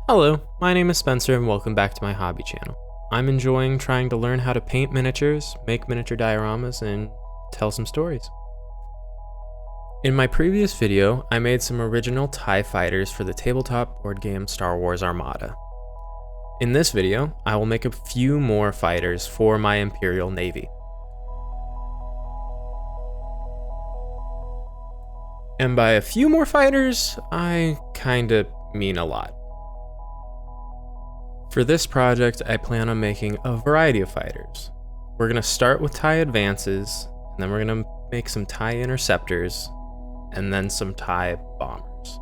Hello, my name is Spencer and welcome back to my hobby channel. I'm enjoying trying to learn how to paint miniatures, make miniature dioramas, and tell some stories. In my previous video, I made some original TIE fighters for the tabletop board game Star Wars Armada. In this video, I will make a few more fighters for my Imperial Navy. And by a few more fighters, I kinda mean a lot. For this project, I plan on making a variety of fighters. We're gonna start with TIE Advances, and then we're gonna make some TIE Interceptors, and then some TIE Bombers.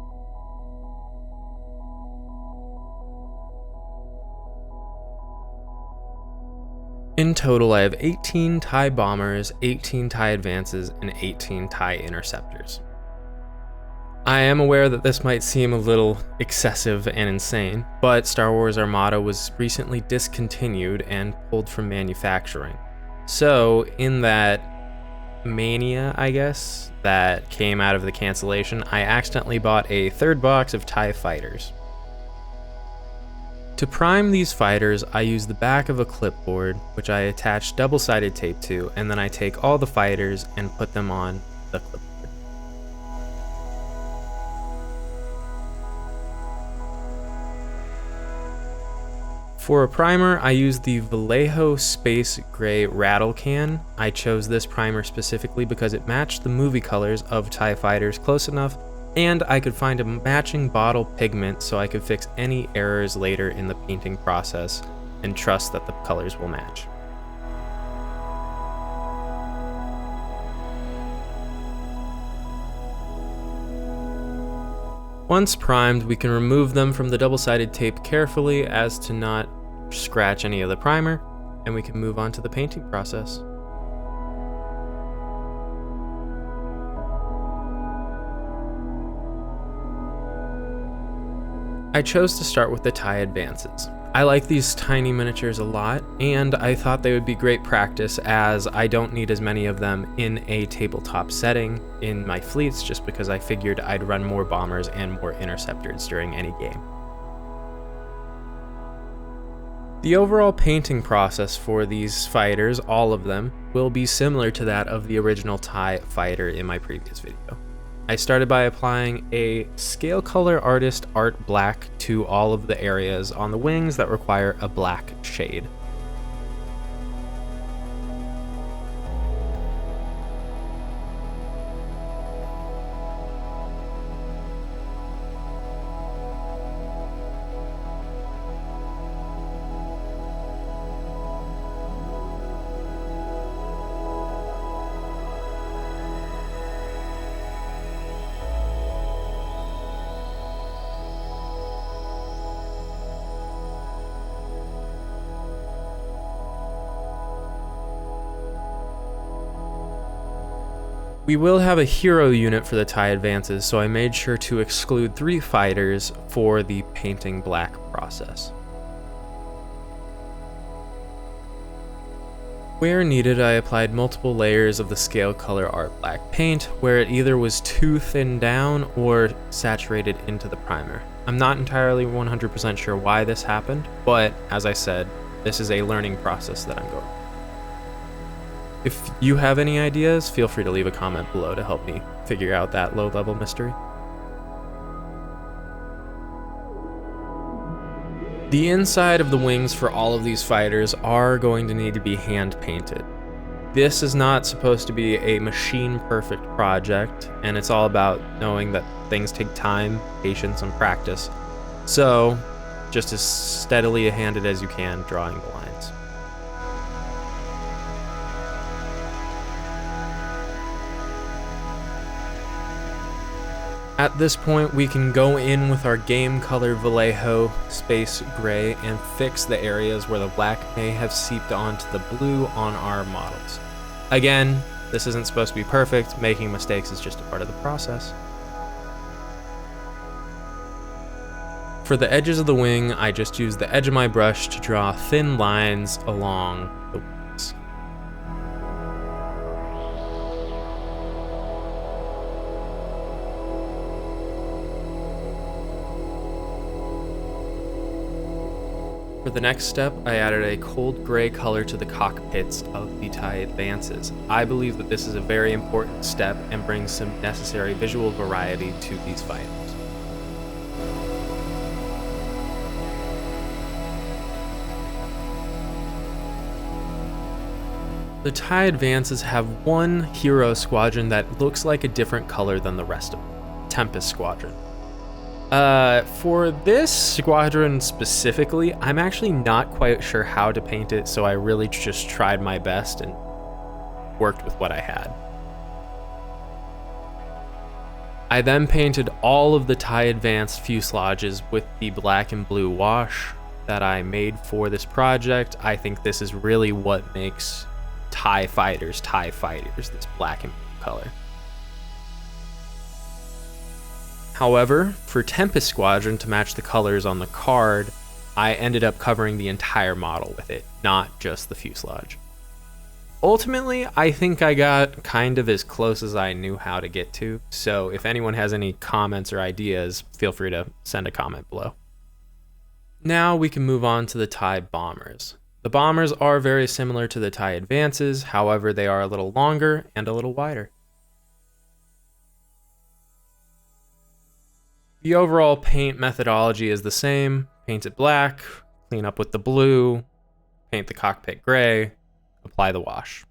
In total, I have 18 TIE Bombers, 18 TIE Advances, and 18 TIE Interceptors. I am aware that this might seem a little excessive and insane, but Star Wars Armada was recently discontinued and pulled from manufacturing. So, in that mania, I guess, that came out of the cancellation, I accidentally bought a third box of TIE fighters. To prime these fighters, I use the back of a clipboard, which I attach double-sided tape to, and then I take all the fighters and put them on the clipboard. For a primer, I use the Vallejo Space Gray Rattle Can. I chose this primer specifically because it matched the movie colors of TIE fighters close enough, and I could find a matching bottle pigment so I could fix any errors later in the painting process and trust that the colors will match. Once primed, we can remove them from the double-sided tape carefully as to not scratch any of the primer, and we can move on to the painting process. I chose to start with the TIE Advances. I like these tiny miniatures a lot, and I thought they would be great practice as I don't need as many of them in a tabletop setting in my fleets, just because I figured I'd run more bombers and more interceptors during any game. The overall painting process for these fighters, all of them, will be similar to that of the original TIE fighter in my previous video. I started by applying a scale color artist art black to all of the areas on the wings that require a black shade. We will have a hero unit for the TIE Advances, so I made sure to exclude 3 fighters for the painting black process. Where needed, I applied multiple layers of the scale color art black paint, where it either was too thinned down or saturated into the primer. I'm not entirely 100% sure why this happened, but as I said, this is a learning process that I'm going through. If you have any ideas, feel free to leave a comment below to help me figure out that low-level mystery. The inside of the wings for all of these fighters are going to need to be hand-painted. This is not supposed to be a machine-perfect project, and it's all about knowing that things take time, patience, and practice. So, just as steadily handed as you can, drawing the lines. At this point, we can go in with our game color Vallejo Space Gray and fix the areas where the black may have seeped onto the blue on our models. Again, this isn't supposed to be perfect, making mistakes is just a part of the process. For the edges of the wing, I just used the edge of my brush to draw thin lines along the wings. For the next step, I added a cold gray color to the cockpits of the TIE Advances. I believe that this is a very important step and brings some necessary visual variety to these fighters. The TIE Advances have one hero squadron that looks like a different color than the rest of them, Tempest Squadron. For this squadron specifically, I'm actually not quite sure how to paint it, so I really just tried my best and worked with what I had. I then painted all of the TIE Advanced fuselages with the black and blue wash that I made for this project. I think this is really what makes TIE Fighters, this black and blue color. However, for Tempest Squadron, to match the colors on the card, I ended up covering the entire model with it, not just the fuselage. Ultimately, I think I got kind of as close as I knew how to get to, so if anyone has any comments or ideas, feel free to send a comment below. Now we can move on to the TIE Bombers. The Bombers are very similar to the TIE Advances, however they are a little longer and a little wider. The overall paint methodology is the same. Paint it black, clean up with the blue, paint the cockpit gray, apply the wash.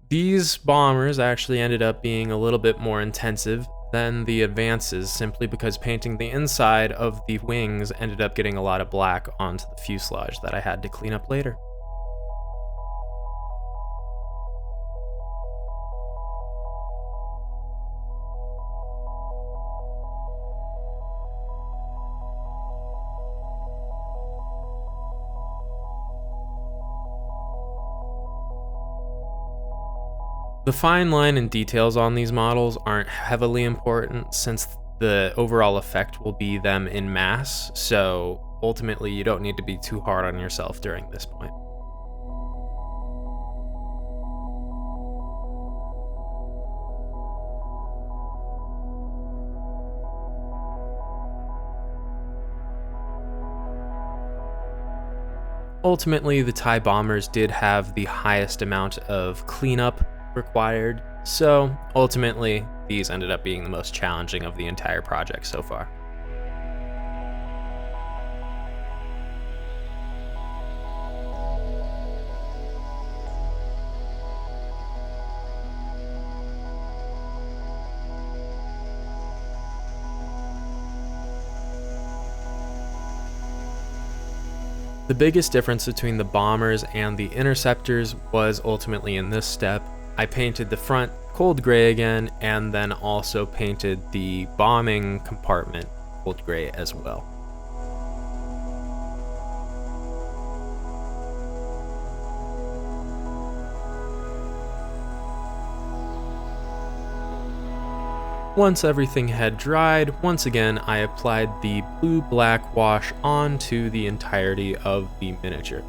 These bombers actually ended up being a little bit more intensive than the Advances, simply because painting the inside of the wings ended up getting a lot of black onto the fuselage that I had to clean up later. The fine line and details on these models aren't heavily important since the overall effect will be them in mass, so ultimately you don't need to be too hard on yourself during this point. Ultimately, the TIE Bombers did have the highest amount of cleanup required, so ultimately these ended up being the most challenging of the entire project so far. The biggest difference between the Bombers and the Interceptors was ultimately in this step. I painted the front cold gray again, and then also painted the bombing compartment cold gray as well. Once everything had dried, once again I applied the blue-black wash onto the entirety of the miniature.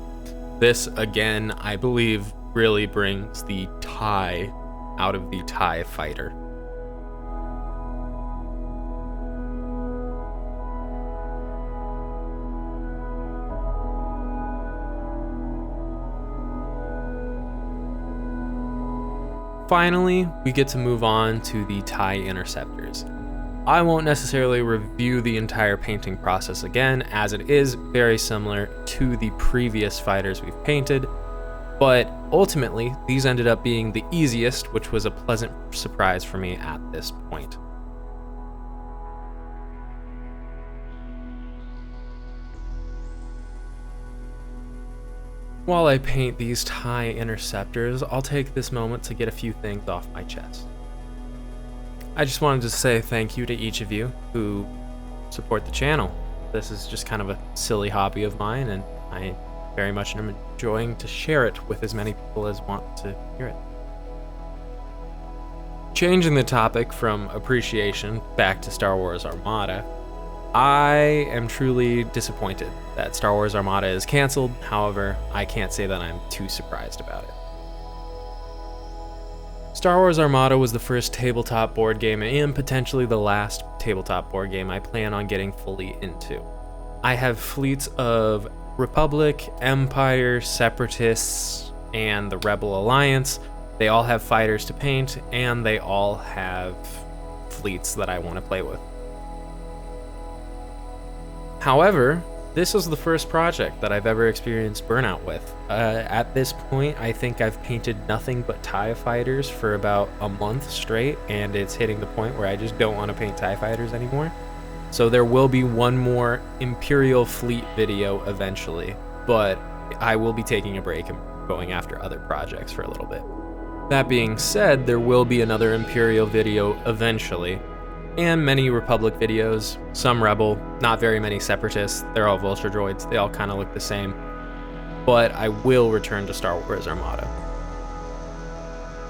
This, again, I believe really brings the TIE out of the TIE fighter. Finally, we get to move on to the TIE Interceptors. I won't necessarily review the entire painting process again, as it is very similar to the previous fighters we've painted, but ultimately, these ended up being the easiest, which was a pleasant surprise for me at this point. While I paint these TIE Interceptors, I'll take this moment to get a few things off my chest. I just wanted to say thank you to each of you who support the channel. This is just kind of a silly hobby of mine, and I very much am enjoying to share it with as many people as want to hear it. Changing the topic from appreciation back to Star Wars Armada, I am truly disappointed that Star Wars Armada is canceled. However, I can't say that I'm too surprised about it. Star Wars Armada was the first tabletop board game and potentially the last tabletop board game I plan on getting fully into. I have fleets of Republic, Empire, Separatists, and the Rebel Alliance. They all have fighters to paint, and they all have fleets that I want to play with. However, this was the first project that I've ever experienced burnout with. At this point, I think I've painted nothing but TIE fighters for about a month straight, and it's hitting the point where I just don't want to paint TIE fighters anymore. So there will be one more Imperial fleet video eventually, but I will be taking a break and going after other projects for a little bit. That being said, there will be another Imperial video eventually, and many Republic videos, some Rebel, not very many Separatists. They're all Vulture droids, they all kind of look the same. But I will return to Star Wars Armada.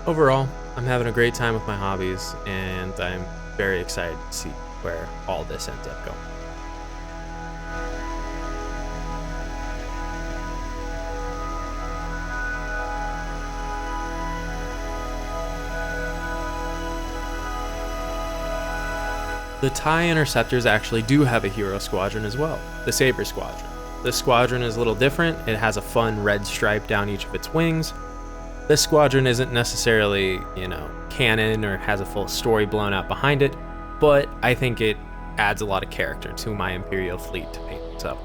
Overall, I'm having a great time with my hobbies, and I'm very excited to see where all this ends up going. The TIE Interceptors actually do have a hero squadron as well, the Saber Squadron. This squadron is a little different. It has a fun red stripe down each of its wings. This squadron isn't necessarily, canon or has a full story blown out behind it, but I think it adds a lot of character to my Imperial fleet to paint. So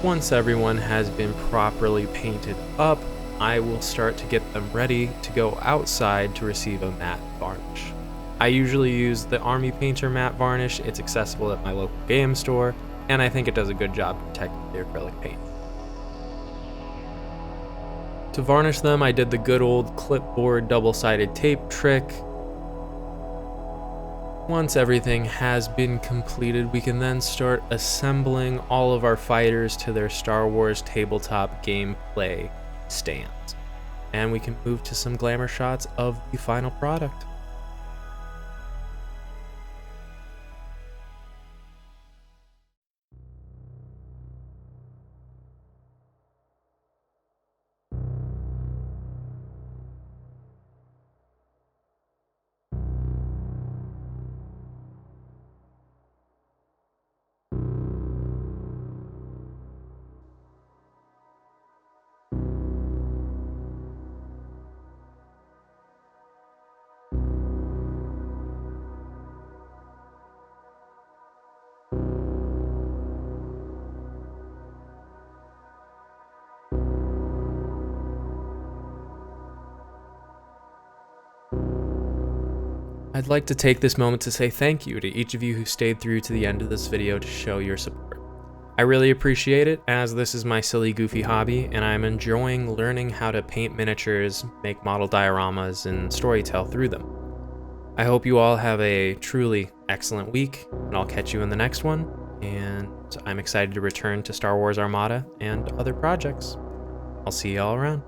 once everyone has been properly painted up, I will start to get them ready to go outside to receive a matte varnish. I usually use the Army Painter matte varnish. It's accessible at my local game store, and I think it does a good job protecting the acrylic paint. To varnish them, I did the good old clipboard double-sided tape trick. Once everything has been completed, we can then start assembling all of our fighters to their Star Wars tabletop gameplay stands. And we can move to some glamour shots of the final product. I'd like to take this moment to say thank you to each of you who stayed through to the end of this video to show your support. I really appreciate it, as this is my silly, goofy hobby, and I'm enjoying learning how to paint miniatures, make model dioramas, and storytell through them. I hope you all have a truly excellent week, and I'll catch you in the next one, and I'm excited to return to Star Wars Armada and other projects. I'll see you all around.